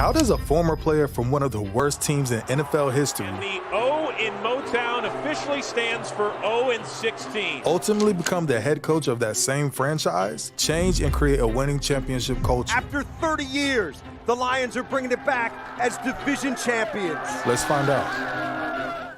How does a former player from one of the worst teams in NFL history and the O in Motown officially stands for 0-16. ultimately become the head coach of that same franchise, change and create a winning championship culture? After 30 years, the Lions are bringing it back as division champions. Let's find out.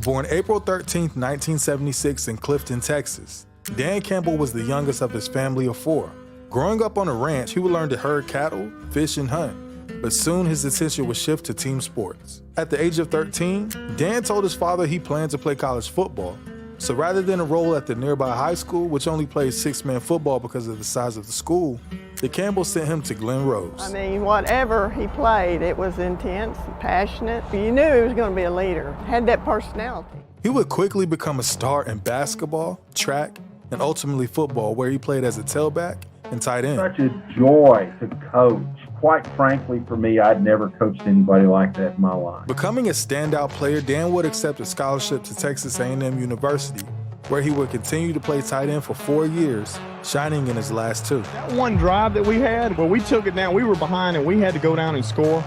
Born April 13, 1976 in Clifton, Texas, Dan Campbell was the youngest of his family of 4. Growing up on a ranch, he would learn to herd cattle, fish, and hunt, but soon his attention would shift to team sports. At the age of 13, Dan told his father he planned to play college football, so rather than enroll at the nearby high school, which only played 6-man football because of the size of the school, the Campbells sent him to Glen Rose. I mean, whatever he played, it was intense, passionate. You knew he was going to be a leader, had that personality. He would quickly become a star in basketball, track, and ultimately football, where he played as a tailback and tight end. Such a joy to coach. Quite frankly, for me, I'd never coached anybody like that in my life. Becoming a standout player, Dan would accept a scholarship to Texas A&M University, where he would continue to play tight end for 4 years, shining in his last 2. That one drive that we had, where we took it down, we were behind and we had to go down and score.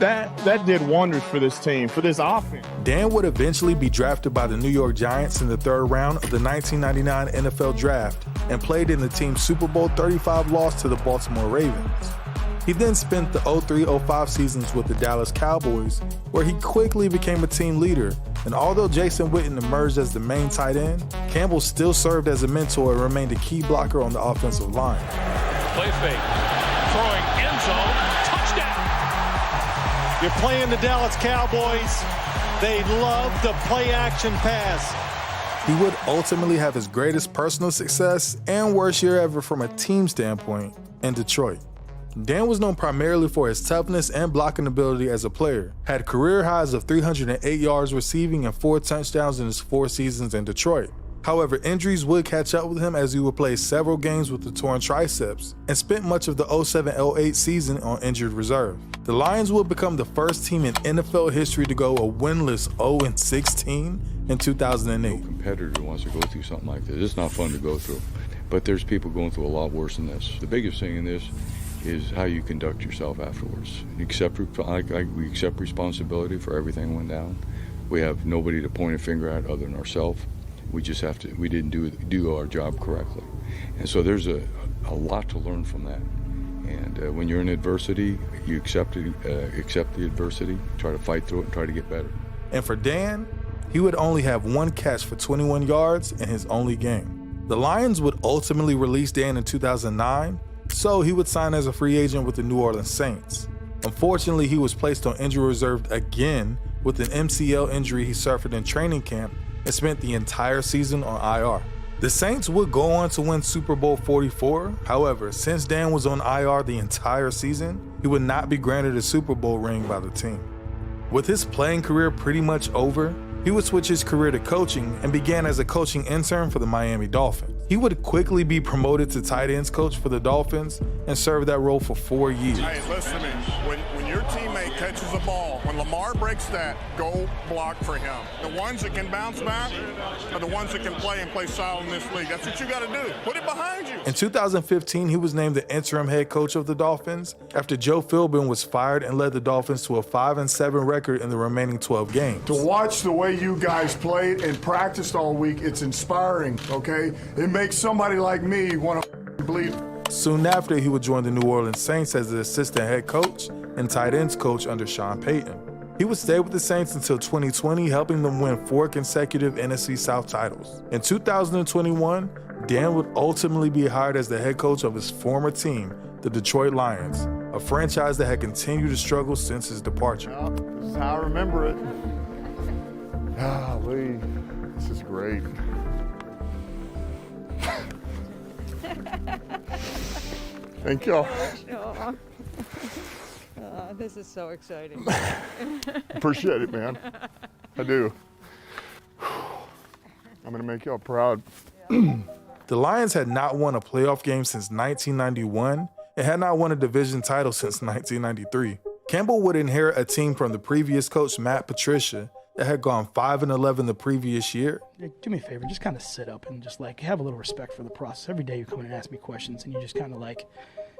That did wonders for this team, for this offense. Dan would eventually be drafted by the New York Giants in the 3rd round of the 1999 NFL Draft and played in the team's Super Bowl 35 loss to the Baltimore Ravens. He then spent the 03-05 seasons with the Dallas Cowboys, where he quickly became a team leader. And although Jason Witten emerged as the main tight end, Campbell still served as a mentor and remained a key blocker on the offensive line. Play fake, throwing end zone, touchdown. You're playing the Dallas Cowboys. They love the play-action pass. He would ultimately have his greatest personal success and worst year ever from a team standpoint in Detroit. Dan was known primarily for his toughness and blocking ability as a player, had career highs of 308 yards receiving and 4 touchdowns in his 4 seasons in Detroit. However, injuries would catch up with him as he would play several games with the torn triceps and spent much of the 07-08 season on injured reserve. The Lions would become the first team in NFL history to go a winless 0-16 in 2008. No competitor wants to go through something like this. It's not fun to go through, but there's people going through a lot worse than this. The biggest thing in this is how you conduct yourself afterwards. We accept responsibility for everything that went down. We have nobody to point a finger at other than ourselves. We just have to, we didn't do our job correctly. And so there's a lot to learn from that. And when you're in adversity, you accept the adversity, try to fight through it and try to get better. And for Dan, he would only have 1 catch for 21 yards in his only game. The Lions would ultimately release Dan in 2009, so he would sign as a free agent with the New Orleans Saints. Unfortunately, he was placed on injury reserve again with an MCL injury he suffered in training camp and spent the entire season on IR. The Saints would go on to win Super Bowl 44. However, since Dan was on IR the entire season, he would not be granted a Super Bowl ring by the team. With his playing career pretty much over, he would switch his career to coaching and began as a coaching intern for the Miami Dolphins. He would quickly be promoted to tight ends coach for the Dolphins and serve that role for 4 years. Hey, listen to me. When your teammate catches a ball, when Lamar breaks that, go block for him. The ones that can bounce back are the ones that can play and play solid in this league. That's what you got to do. Put it behind you. In 2015, he was named the interim head coach of the Dolphins after Joe Philbin was fired and led the Dolphins to a 5-7 record in the remaining 12 games. To watch the way you guys played and practiced all week, it's inspiring, okay? It makes somebody like me want to bleed. Soon after, he would join the New Orleans Saints as the assistant head coach and tight ends coach under Sean Payton. He would stay with the Saints until 2020, helping them win 4 consecutive NFC South titles. In 2021, Dan would ultimately be hired as the head coach of his former team, the Detroit Lions, a franchise that had continued to struggle since his departure. Oh, this is how I remember it. Golly, this is great. Thank y'all. This is so exciting. Appreciate it, man. I do. I'm gonna make y'all proud. The Lions had not won a playoff game since 1991 and had not won a division title since 1993. Campbell would inherit a team from the previous coach, Matt Patricia, that had gone 5-11 the previous year. Do me a favor, just kind of sit up and just like have a little respect for the process. Every day you come in and ask me questions and you just kind of like,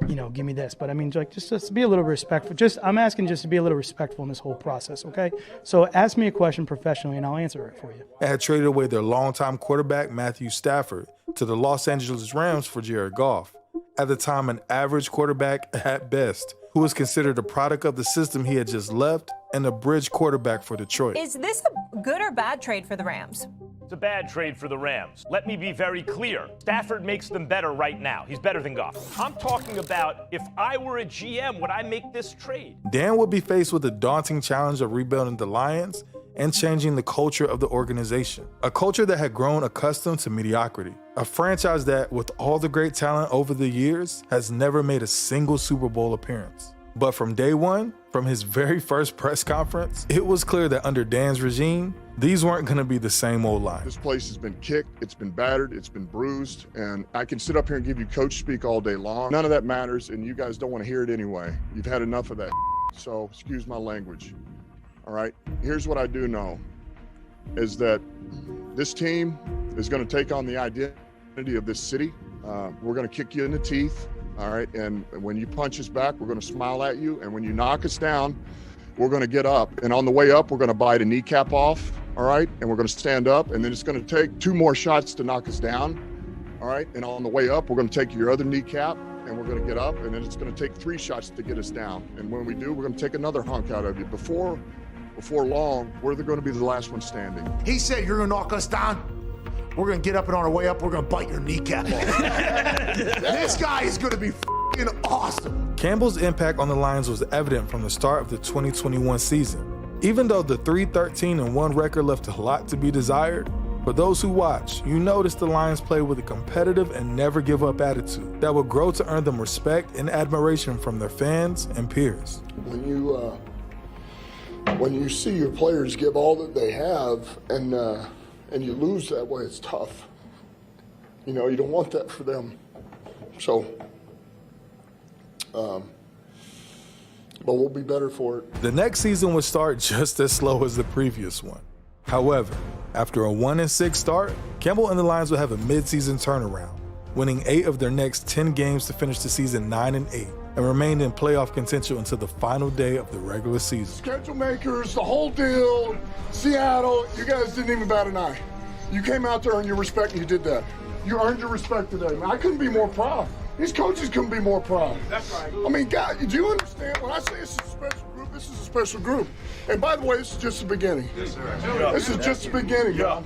you know, give me this. But I mean, like, just be a little respectful. I'm asking just to be a little respectful in this whole process, okay? So ask me a question professionally and I'll answer it for you. They had traded away their longtime quarterback, Matthew Stafford, to the Los Angeles Rams for Jared Goff. At the time, an average quarterback at best, who was considered a product of the system he had just left and a bridge quarterback for Detroit. Is this a good or bad trade for the Rams? It's a bad trade for the Rams. Let me be very clear. Stafford makes them better right now. He's better than Goff. I'm talking about if I were a GM, would I make this trade? Dan would be faced with the daunting challenge of rebuilding the Lions and changing the culture of the organization. A culture that had grown accustomed to mediocrity. A franchise that, with all the great talent over the years, has never made a single Super Bowl appearance. But from day one, from his very first press conference, it was clear that under Dan's regime, these weren't going to be the same old line. This place has been kicked, it's been battered, it's been bruised, and I can sit up here and give you coach speak all day long. None of that matters, and you guys don't want to hear it anyway. You've had enough of that, so excuse my language. All right, here's what I do know, is that this team is going to take on the identity of this city. We're going to kick you in the teeth, all right? And when you punch us back, we're going to smile at you. And when you knock us down, we're going to get up. And on the way up, we're going to bite a kneecap off, all right? And we're going to stand up. And then it's going to take 2 more shots to knock us down, all right? And on the way up, we're going to take your other kneecap, and we're going to get up. And then it's going to take 3 shots to get us down. And when we do, we're going to take another hunk out of you. Before long, we're going to be the last one standing. He said, you're going to knock us down. We're going to get up, and on our way up, we're going to bite your kneecap off. This guy is going to be f***ing awesome. Campbell's impact on the Lions was evident from the start of the 2021 season. Even though the 3-13-1 record left a lot to be desired, for those who watch, you notice the Lions play with a competitive and never give up attitude that will grow to earn them respect and admiration from their fans and peers. When you see your players give all that they have and you lose that way, it's tough. You know, you don't want that for them. So, but we'll be better for it. The next season would start just as slow as the previous one. However, after a 1-6 start, Campbell and the Lions would have a midseason turnaround, winning 8 of their next 10 games to finish the season 9-8. And remained in playoff contention until the final day of the regular season. Schedule makers, the whole deal, Seattle, you guys didn't even bat an eye. You came out to earn your respect and you did that. You earned your respect today, man. I couldn't be more proud. These coaches couldn't be more proud. That's right. I mean, God, do you understand? When I say this is a special group, this is a special group. And by the way, this is just the beginning. Yes, sir. This is just the beginning, man.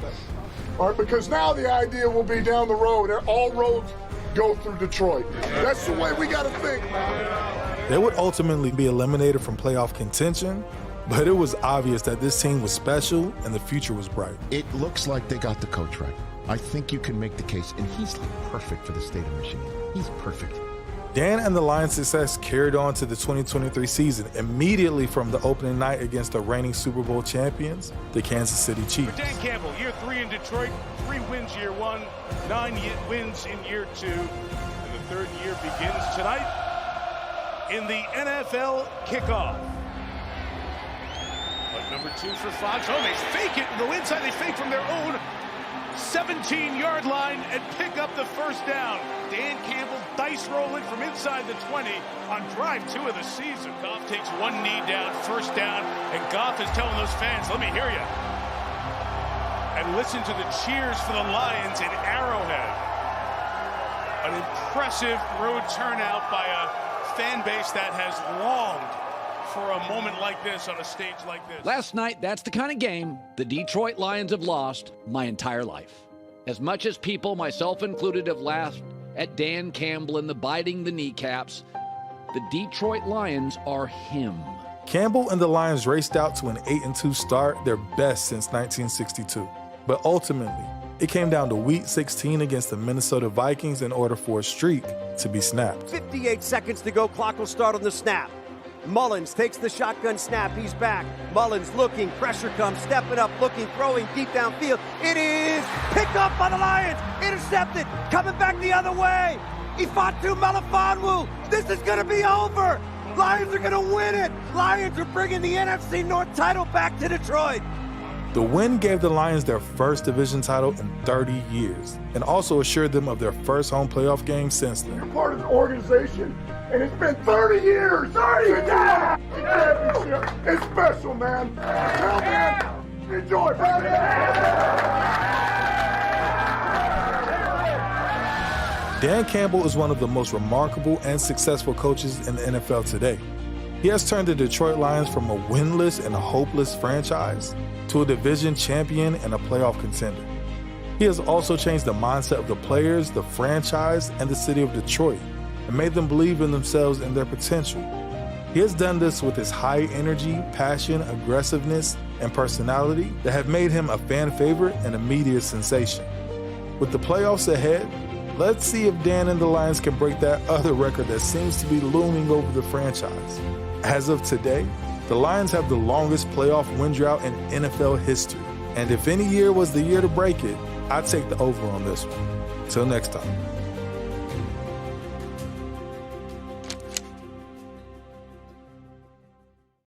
All right, because now the idea will be down the road, all roads go through Detroit. That's the way we got to think. They would ultimately be eliminated from playoff contention, but it was obvious that this team was special and the future was bright. It looks like they got the coach right. I think you can make the case, and he's like perfect for the state of Michigan. He's perfect. Dan and the Lions' success carried on to the 2023 season immediately from the opening night against the reigning Super Bowl champions, the Kansas City Chiefs. For Dan Campbell, year 3 in Detroit, 3 wins year 1, 9 wins in year 2, and the 3rd year begins tonight in the NFL kickoff. But number 2 for Fox. Oh, they fake it and go inside. They fake from their own 17-yard line and pick up the first down. Dan Campbell dice rolling from inside the 20 on drive 2 of the season. Goff takes 1 knee down, first down, and Goff is telling those fans, let me hear you. And listen to the cheers for the Lions in Arrowhead. An impressive road turnout by a fan base that has longed for a moment like this on a stage like this. Last night, that's the kind of game the Detroit Lions have lost my entire life. As much as people, myself included, have laughed at Dan Campbell and the biting the kneecaps, the Detroit Lions are him. Campbell and the Lions raced out to an 8-2 start, their best since 1962. But ultimately, it came down to Week 16 against the Minnesota Vikings in order for a streak to be snapped. 58 seconds to go. Clock will start on the snap. Mullins takes the shotgun snap. He's back. Mullins looking. Pressure comes. Stepping up. Looking. Throwing deep downfield. It is picked up by the Lions. Intercepted. Coming back the other way. Ifeatu Melifonwu. This is going to be over. Lions are going to win it. Lions are bringing the NFC North title back to Detroit. The win gave the Lions their first division title in 30 years and also assured them of their first home playoff game since then. You're part of the organization, and it's been 30 years. 30 years! Championship. It's special, man. Well, man, enjoy, baby. Dan Campbell is one of the most remarkable and successful coaches in the NFL today. He has turned the Detroit Lions from a winless and a hopeless franchise to a division champion and a playoff contender. He has also changed the mindset of the players, the franchise, and the city of Detroit, and made them believe in themselves and their potential. He has done this with his high energy, passion, aggressiveness, and personality that have made him a fan favorite and a media sensation. With the playoffs ahead, let's see if Dan and the Lions can break that other record that seems to be looming over the franchise. As of today, the Lions have the longest playoff win drought in NFL history. And if any year was the year to break it, I'd take the over on this one. Till next time.